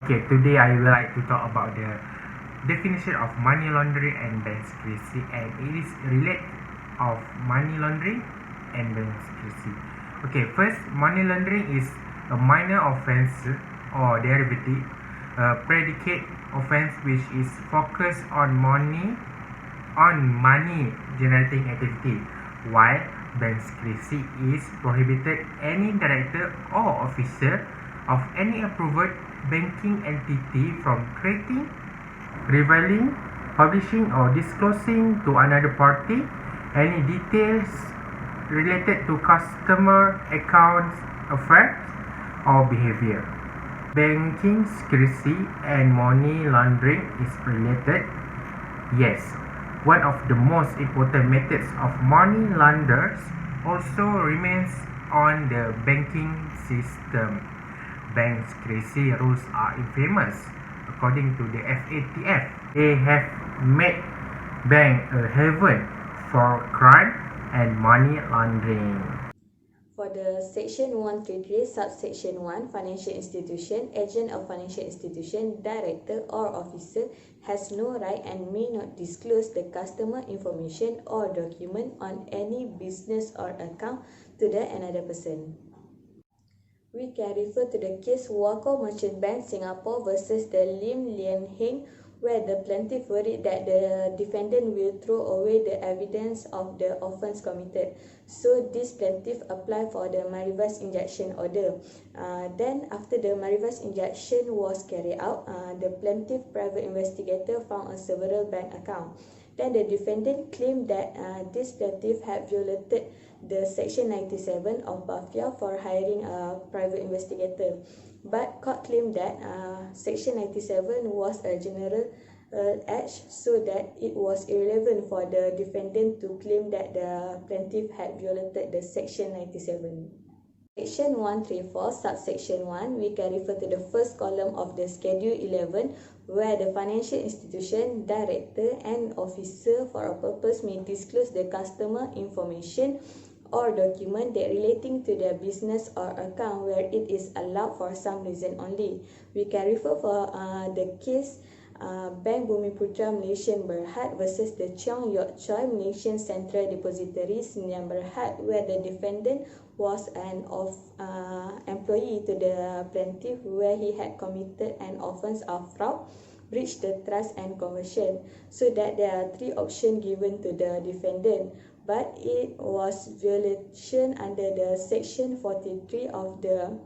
Okay, today I would like to talk about the definition of money laundering and bank secrecy, and it is related of money laundering and bank secrecy. Okay, first, money laundering is a minor offense or derivative, predicate offense which is focused on money generating activity, while bank secrecy is prohibited any director or officer of any approved banking entity from creating, revealing, publishing or disclosing to another party any details related to customer accounts, affairs or behavior. Banking secrecy and money laundering is related. Yes, one of the most important methods of money launderers also remains on the banking system. Bank secrecy rules are infamous. According to the FATF, they have made bank a haven for crime and money laundering. For the Section 133, Subsection 1, Financial Institution, Agent of Financial Institution, Director or Officer has no right and may not disclose the customer information or document on any business or account to the another person. We can refer to the case Wacom Merchant Bank Singapore versus the Lim Lian Heng, where the plaintiff worried that the defendant will throw away the evidence of the offence committed. So this plaintiff applied for the Marivas injunction order. Then after the Marivas injunction was carried out, the plaintiff private investigator found several bank accounts. Then the defendant claimed that this plaintiff had violated the Section 97 of BAFIA for hiring a private investigator. But court claimed that Section 97 was a general act, so that it was irrelevant for the defendant to claim that the plaintiff had violated the Section 97. Section 134, Subsection 1, we can refer to the first column of the Schedule 11, where the financial institution, director and officer for a purpose may disclose the customer information or document that relating to their business or account where it is allowed for some reason only. We can refer for the case Bank Bumiputra Malaysian Berhad versus the Cheong Yok Choi Malaysian Central Depository Sdn Berhad, where the defendant was an employee to the plaintiff, where he had committed an offence of fraud, breach the trust and conversion. So that there are three options given to the defendant, but it was violation under the Section 43 of the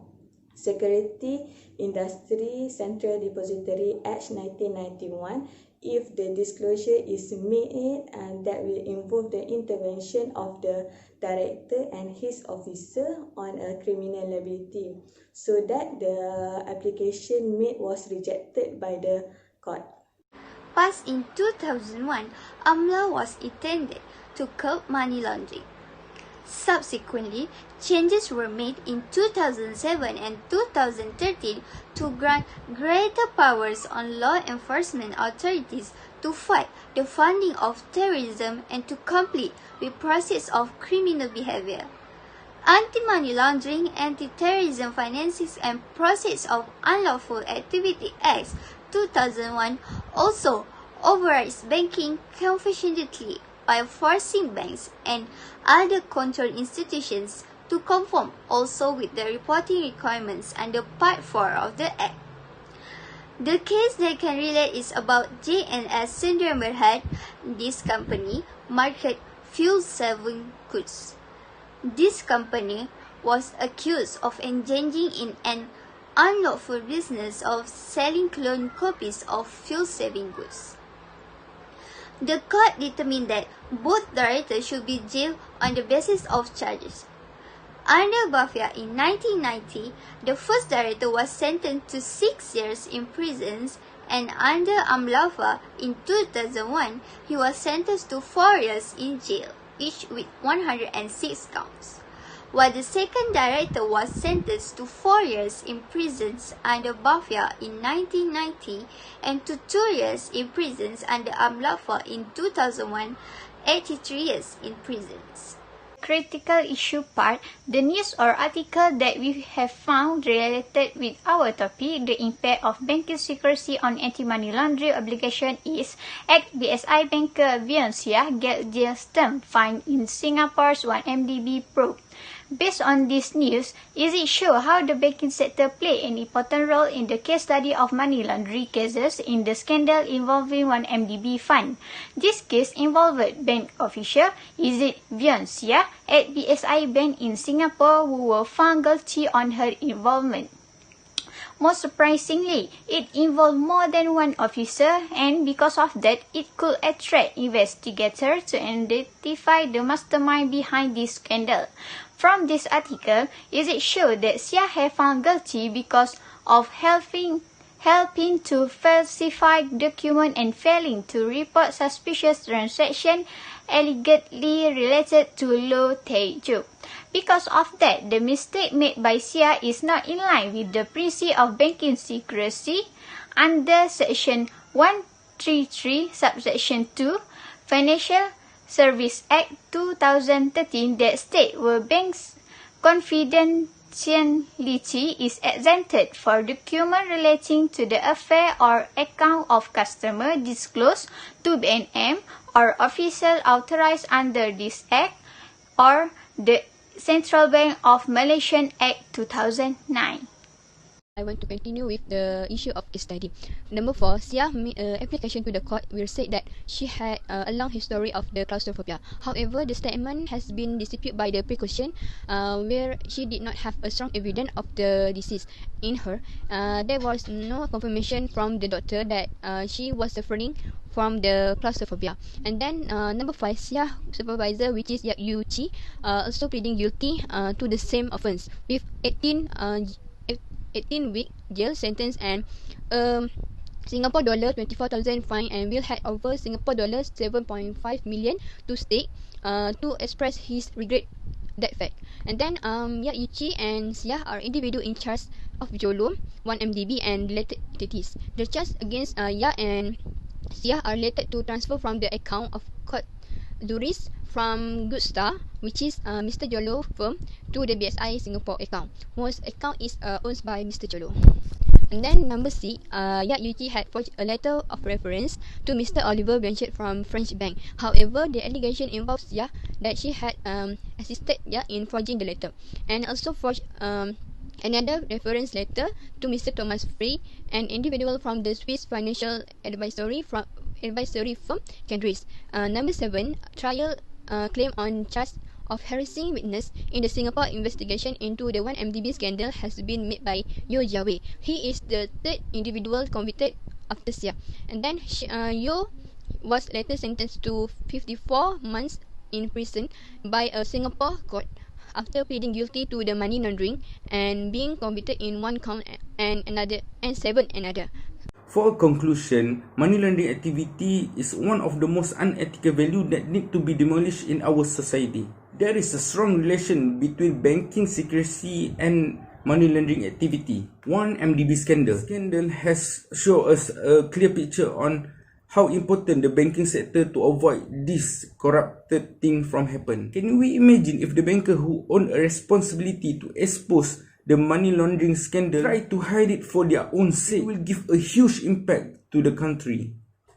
Security Industry Central Depository Act 1991 if the disclosure is made and that will involve the intervention of the director and his officer on a criminal liability. So that the application made was rejected by the court. Passed in 2001, AMLA was intended to curb money laundering. Subsequently, changes were made in 2007 and 2013 to grant greater powers on law enforcement authorities to fight the funding of terrorism and to complete with process of criminal behavior. Anti-Money Laundering, Anti-Terrorism Financing and Process of Unlawful Activity Act 2001 also overrides banking confidentiality by forcing banks and other control institutions to conform also with the reporting requirements under Part 4 of the Act. The case that can relate is about JNS Sdn Berhad. This company marketed fuel-saving goods. This company was accused of engaging in an unlawful business of selling clone copies of fuel-saving goods. The court determined that both directors should be jailed on the basis of charges. Under BAFIA in 1990, the first director was sentenced to 6 years in prison, and under AMLAFA in 2001, he was sentenced to 4 years in jail, each with 106 counts, while the second director was sentenced to 4 years in prison under BAFIA in 1990 and to 2 years in prison under AMLAFA in 2001, 83 years in prisons. critical issue part, the news or article that we have found related with our topic, the impact of banking secrecy on anti-money laundering obligation is Act BSI banker Vioncia get jail term fine in Singapore's 1MDB probe. Based on this news, is it show how the banking sector play an important role in the case study of money laundering cases in the scandal involving 1MDB fund. This case involved bank official Izzat Vioncia at BSI Bank in Singapore who were found guilty on her involvement. Most surprisingly, it involved more than one officer, and because of that, it could attract investigators to identify the mastermind behind this scandal. From this article, it shows that Sia have found guilty because of helping to falsify documents and failing to report suspicious transactions allegedly related to Low Tae Juk. Because of that, the mistake made by Sia is not in line with the principle of banking secrecy under Section 133, Subsection 2, Financial Service Act 2013 that state where banks' confidentiality is exempted for document relating to the affair or account of customer disclosed to BNM or official authorized under this act or the Central Bank of Malaysia Act 2009. I want to continue with the issue of case study. Number 4, Sia made an application to the court where said that she had a long history of the claustrophobia. However, the statement has been disputed by the prosecution where she did not have a strong evidence of the disease in her. There was no confirmation from the doctor that she was suffering from the claustrophobia. And then number 5, Sia supervisor, which is Yap Yu Chi, also pleading guilty to the same offence with 18-week jail sentence and Singapore dollar 24,000 fine and will hand over Singapore dollars 7.5 million to state to express his regret that fact. And then Yap Yu Chi and Sia are individual in charge of Jolo, 1MDB and related entities. The charge against Yap and Sia are related to transfer from the account of court juris from Good Star, which is Mr. Jolo firm, to the BSI Singapore account. Most account is owned by Mr. Jolo. And then number C, Yap Yu Chi had forged a letter of reference to Mr. Oliver Blanchard from French Bank. However, the allegation involves Yap that she had assisted Yap in forging the letter and also forged another reference letter to Mr. Thomas Free, an individual from the Swiss financial advisory firm Kendris. Number 7, trial claim on charge of harassing witness in the Singapore investigation into the 1MDB scandal has been made by Yo Jiawei. He is the third individual convicted after Sia. And then Yo was later sentenced to 54 months in prison by a Singapore court after pleading guilty to the money laundering and being convicted in one count and 7 another. For a conclusion, money laundering activity is one of the most unethical values that need to be demolished in our society. There is a strong relation between banking secrecy and money laundering activity. 1MDB scandal has shown us a clear picture on how important the banking sector to avoid this corrupted thing from happen. Can we imagine if the banker who own a responsibility to expose the money laundering scandal try to hide it for their own sake? It will give a huge impact to the country.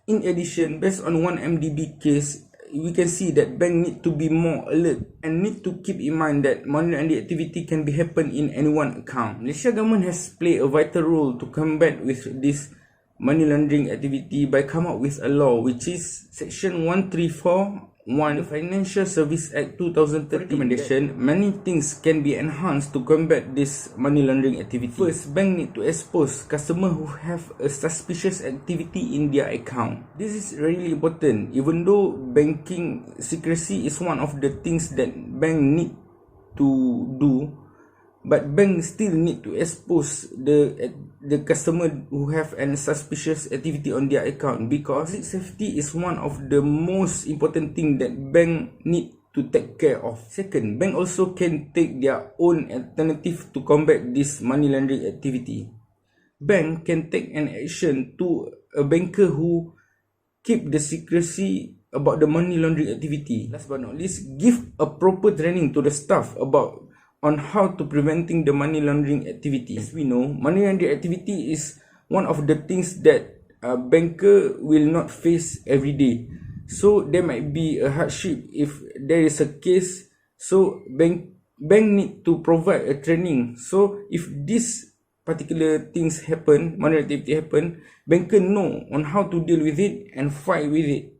In addition, based on 1MDB case, we can see that bank need to be more alert and need to keep in mind that money laundering activity can be happen in anyone's account. Malaysia government has played a vital role to combat with this money laundering activity by come up with a law which is Section 134 the Financial Service Act 2013 recommendation. Many things can be enhanced to combat this money laundering activity. First, bank need to expose customer who have a suspicious activity in their account. This is really important. Even though banking secrecy is one of the things that bank need to do, but bank still need to expose the customer who have an suspicious activity on their account, because safety is one of the most important thing that bank need to take care of. Second, bank also can take their own alternative to combat this money laundering activity. Bank can take an action to a banker who keep the secrecy about the money laundering activity. Last but not least, give a proper training to the staff on how to preventing the money laundering activity. As we know, money laundering activity is one of the things that a banker will not face every day. So there might be a hardship if there is a case. So bank need to provide a training. So if this particular things happen, money activity happen, banker know on how to deal with it and fight with it.